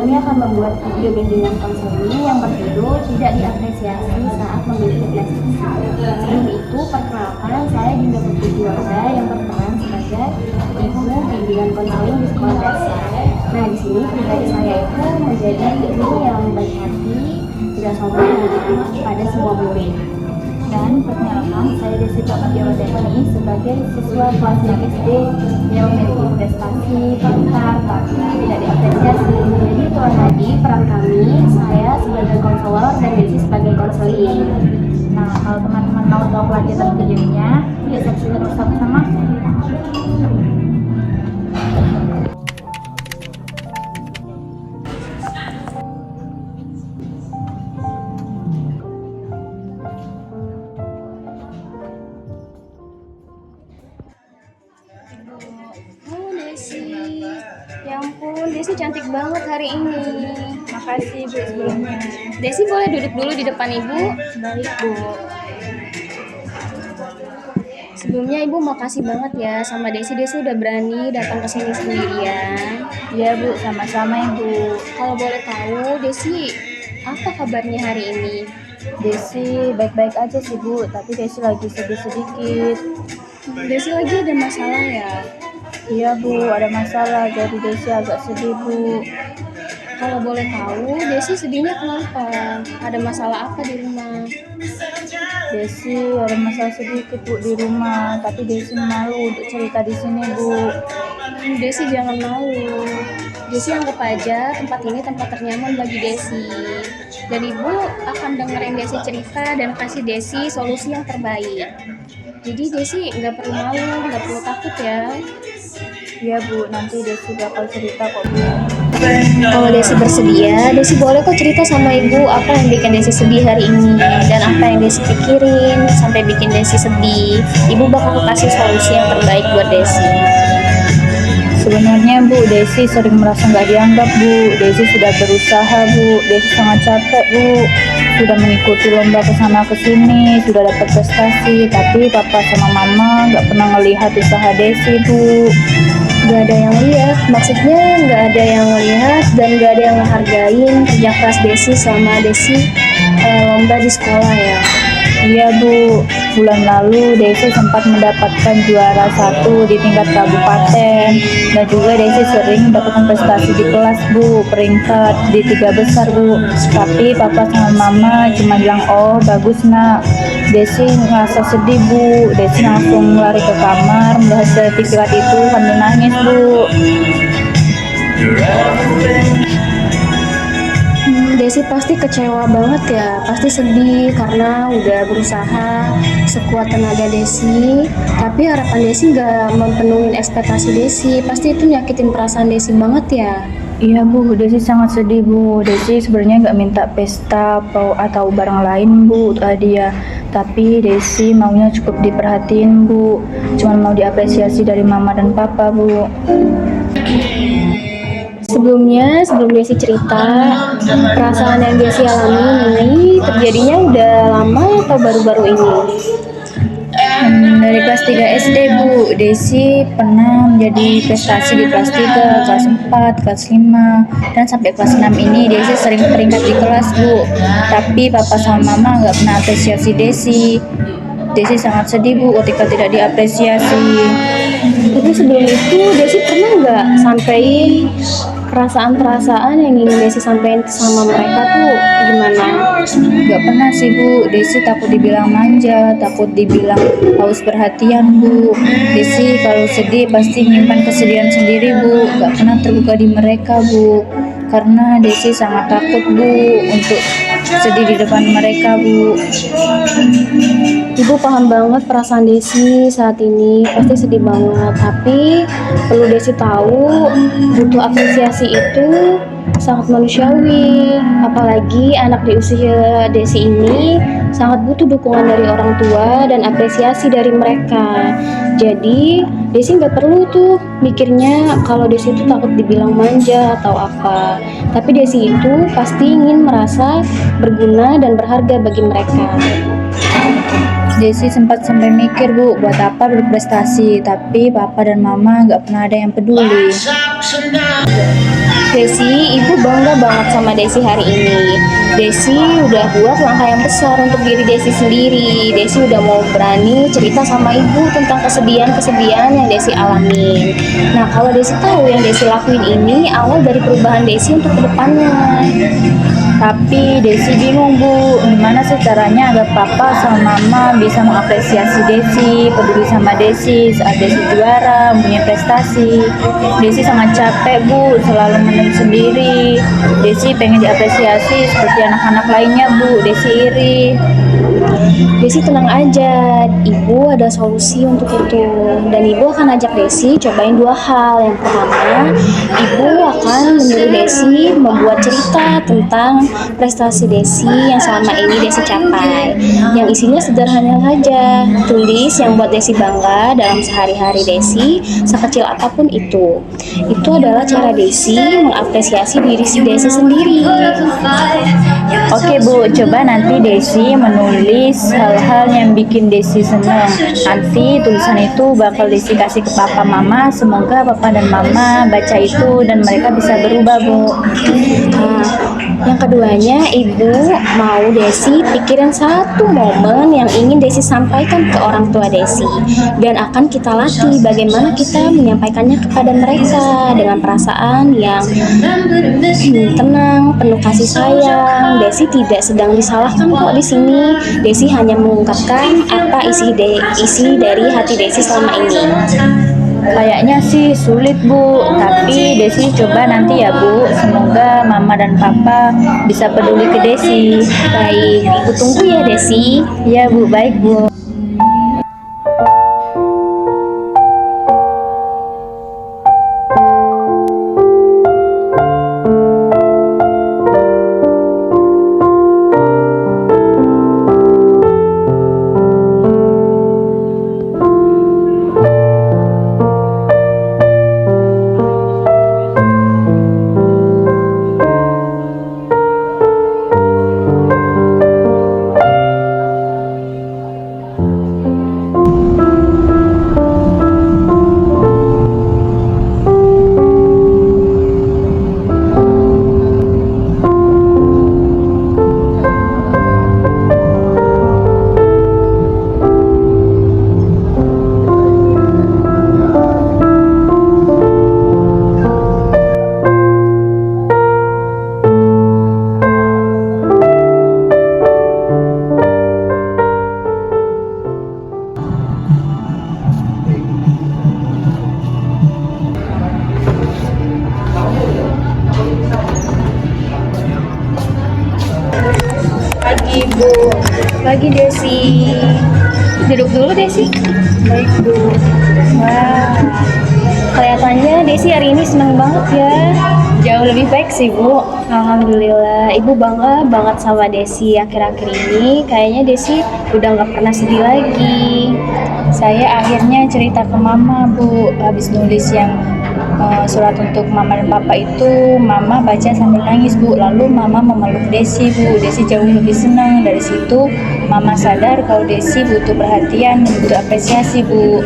kami akan membuat video bimbingan konseling yang berjudul Tidak Diapresiasi Saat Memiliki Prestasi. Sebelum itu, perkenalkan, saya Dinda Putri Juwarda yang berperan sebagai ibu bimbingan konseling di sekolah dasar. Nah, di sini pribadi saya itu menjadi ibu yang baik hati, tidak sombong dan ramah pada semua murid. Dan perkenalkan, saya Desi Prapadyawardhani sebagai siswa kelas 6 SD yang memiliki prestasi, pintar, tapi tidak diapresiasi. Jadi itulah tadi peran kami, saya sebagai konselor dan Desi sebagai konseling. Nah, kalau teman-teman mau tahu pelajaran videonya, yuk saksikan bersama-sama. Ya ampun, Desi cantik banget hari ini. Makasih Bu sebelumnya. Desi boleh duduk dulu di depan Ibu? Baik Bu. Sebelumnya Ibu makasih banget ya sama Desi. Desi udah berani datang ke sini sendirian. Iya Bu, sama-sama Ibu. Kalau boleh tahu, Desi apa kabarnya hari ini? Desi baik-baik aja sih Bu, tapi Desi lagi sedih sedikit. Desi lagi ada masalah ya? Iya Bu, ada masalah, jadi Desi agak sedih Bu. Kalau boleh tahu, Desi sedihnya kenapa? Ada masalah apa di rumah? Desi ada masalah sedikit Bu di rumah, tapi Desi malu untuk cerita di sini Bu. Desi jangan malu. Desi anggap aja tempat ini tempat ternyaman bagi Desi. Dan Ibu akan dengerin Desi cerita dan kasih Desi solusi yang terbaik. Jadi Desi nggak perlu malu, nggak perlu takut ya. Iya Bu, nanti Desi bakal cerita kok Bu. Kalau Desi bersedia, Desi boleh kok cerita sama Ibu apa yang bikin Desi sedih hari ini dan apa yang Desi pikirin sampai bikin Desi sedih. Ibu bakal kasih solusi yang terbaik buat Desi. Sebenarnya Bu, Desi sering merasa nggak dianggap Bu. Desi sudah berusaha Bu, Desi sangat capek Bu. Sudah mengikuti lomba kesana kesini, sudah dapat prestasi, tapi papa sama mama nggak pernah ngelihat usaha Desi Bu. Gak ada yang lihat, maksudnya gak ada yang lihat dan gak ada yang menghargain kerja keras Desi selama Desi lomba di sekolah ya. Iya Bu, bulan lalu Desi sempat mendapatkan juara 1 di tingkat kabupaten, dan juga Desi sering mendapatkan prestasi di kelas Bu, peringkat di 3 besar Bu. Tapi papa sama mama cuma bilang, oh bagus nak. Desi ngerasa sedih Bu, Desi langsung lari ke kamar melihat sertifikat itu sambil nangis Bu. Desi pasti kecewa banget ya, pasti sedih karena udah berusaha sekuat tenaga Desi, tapi harapan Desi nggak memenuhi ekspektasi Desi, pasti itu nyakitin perasaan Desi banget ya. Iya Bu, Desi sangat sedih Bu. Desi sebenarnya nggak minta pesta atau barang lain Bu untuk hadiah, tapi Desi maunya cukup diperhatiin Bu, cuma mau diapresiasi dari mama dan papa Bu. Sebelum Desi cerita, perasaan yang Desi alami ini terjadinya udah lama atau baru-baru ini? Dari kelas 3 SD Bu, Desi pernah menjadi prestasi di kelas 3, kelas 4, kelas 5, dan sampai kelas 6 ini Desi sering peringkat di kelas Bu. Tapi papa sama mama nggak pernah apresiasi Desi. Desi sangat sedih Bu ketika tidak diapresiasi. Tapi sebelum itu Desi pernah nggak sampein perasaan-perasaan yang ingin Desi sampein sama mereka tuh gimana? Gak pernah sih Bu, Desi takut dibilang manja, takut dibilang haus perhatian Bu. Desi kalau sedih pasti nyimpan kesedihan sendiri Bu, gak pernah terbuka di mereka Bu. Karena Desi sangat takut Bu untuk sedih di depan mereka Bu. Ibu paham banget perasaan Desi saat ini, pasti sedih banget. Tapi perlu Desi tahu, butuh apresiasi itu sangat manusiawi. Apalagi anak di usia Desi ini sangat butuh dukungan dari orang tua dan apresiasi dari mereka. Jadi Desi nggak perlu tuh mikirnya kalau Desi itu takut dibilang manja atau apa. Tapi Desi itu pasti ingin merasa berguna dan berharga bagi mereka. Desi sempat sampai mikir bu, buat apa berprestasi, tapi papa dan mama nggak pernah ada yang peduli. Desi, ibu bangga banget sama Desi hari ini. Desi udah buat langkah yang besar untuk diri Desi sendiri. Desi udah mau berani cerita sama ibu tentang kesedihan-kesedihan yang Desi alamin. Nah, kalau Desi tahu yang Desi lakuin ini awal dari perubahan Desi untuk kedepannya. Tapi Desi bingung bu, gimana sih caranya agar papa sama mama bisa mengapresiasi Desi, peduli sama Desi saat Desi juara, punya prestasi. Desi sangat capek bu, selalu menang sendiri. Desi pengen diapresiasi seperti anak-anak lainnya bu, Desi iri. Desi tenang aja, ibu ada solusi untuk itu. Dan ibu akan ajak Desi cobain dua hal. Yang pertama, ibu akan menyuruh Desi membuat cerita tentang prestasi Desi yang selama ini Desi capai. Yang isinya sederhana saja, tulis yang buat Desi bangga dalam sehari-hari Desi, sekecil apapun itu. Itu adalah cara Desi mengapresiasi diri si Desi sendiri. Oke bu, coba nanti Desi menulis hal-hal yang bikin Desi senang. Nanti tulisan itu bakal Desi kasih ke papa mama. Semoga papa dan mama baca itu dan mereka bisa berubah bu. Nah, yang keduanya, ibu mau Desi pikirin satu momen yang ingin Desi sampaikan ke orang tua Desi, dan akan kita latih bagaimana kita menyampaikannya kepada mereka dengan perasaan yang tenang, penuh kasih sayang. Desi tidak sedang disalahkan kok di sini. Desi hanya mengungkapkan apa isi dari hati Desi selama ini. Kayaknya sih sulit bu, tapi Desi coba nanti ya bu. Semoga mama dan papa bisa peduli ke Desi. Baik, ibu tunggu ya Desi. Iya bu, baik bu. Pagi Bu. Pagi Desi. Duduk dulu Desi. Baik bu. Wah, kelihatannya Desi hari ini senang banget ya. Jauh lebih baik sih Bu. Alhamdulillah. Ibu bangga banget sama Desi akhir-akhir ini. Kayaknya Desi udah nggak pernah sedih lagi. Saya akhirnya cerita ke mama bu, habis nulis yang surat untuk mama dan papa itu, mama baca sambil nangis bu. Lalu mama memeluk Desi bu. Desi jauh lebih senang. Dari situ mama sadar kalau Desi butuh perhatian dan butuh apresiasi bu.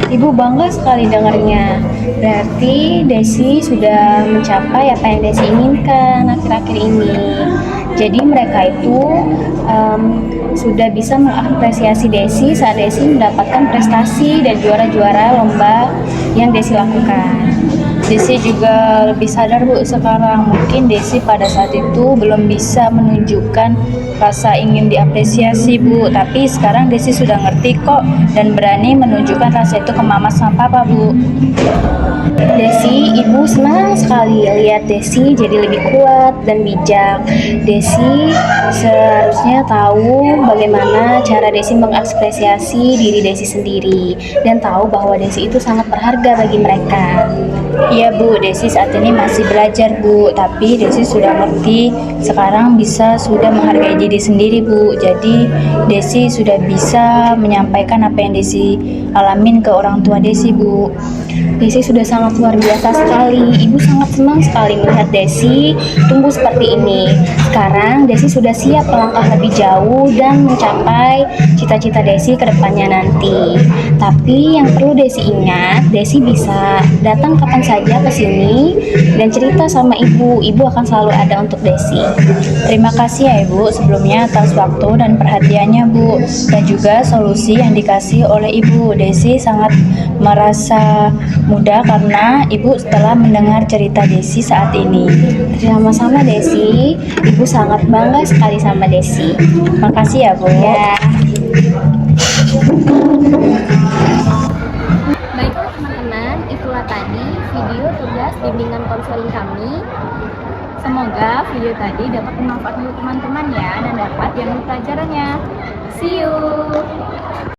Ibu bangga sekali dengarnya. Berarti Desi sudah mencapai apa yang Desi inginkan akhir-akhir ini. Jadi mereka itu sudah bisa mengapresiasi Desi saat Desi mendapatkan prestasi dan juara-juara lomba yang Desi lakukan. Desi juga lebih sadar bu sekarang, mungkin Desi pada saat itu belum bisa menunjukkan rasa ingin diapresiasi bu, tapi sekarang Desi sudah ngerti kok dan berani menunjukkan rasa itu ke mama sama papa bu. Desi, ibu senang sekali lihat Desi jadi lebih kuat dan bijak. Desi seharusnya tahu bagaimana cara Desi mengapresiasi diri Desi sendiri dan tahu bahwa Desi itu sangat berharga bagi mereka. Iya bu, Desi saat ini masih belajar bu, tapi Desi sudah ngerti sekarang sudah menghargai diri sendiri bu. Jadi Desi sudah bisa menyampaikan apa yang Desi alamin ke orang tua Desi, Bu. Desi sudah sangat luar biasa sekali. Ibu sangat senang sekali melihat Desi tumbuh seperti ini. Sekarang Desi sudah siap melangkah lebih jauh dan mencapai cita-cita Desi ke depannya nanti. Tapi yang perlu Desi ingat, Desi bisa datang kapan saja ke sini dan cerita sama Ibu. Ibu akan selalu ada untuk Desi. Terima kasih ya Ibu sebelumnya atas waktu dan perhatiannya, Bu, dan juga solusi yang dikasih oleh Ibu. Desi sangat merasa mudah karena Ibu setelah mendengar cerita Desi saat ini. Sama-sama Desi, Ibu sangat bangga sekali sama Desi. Makasih ya, Bu. Ya. Baiklah teman-teman, itulah tadi video tugas bimbingan konseling kami. Semoga video tadi dapat bermanfaat untuk teman-teman ya dan dapat diambil pelajarannya. See you.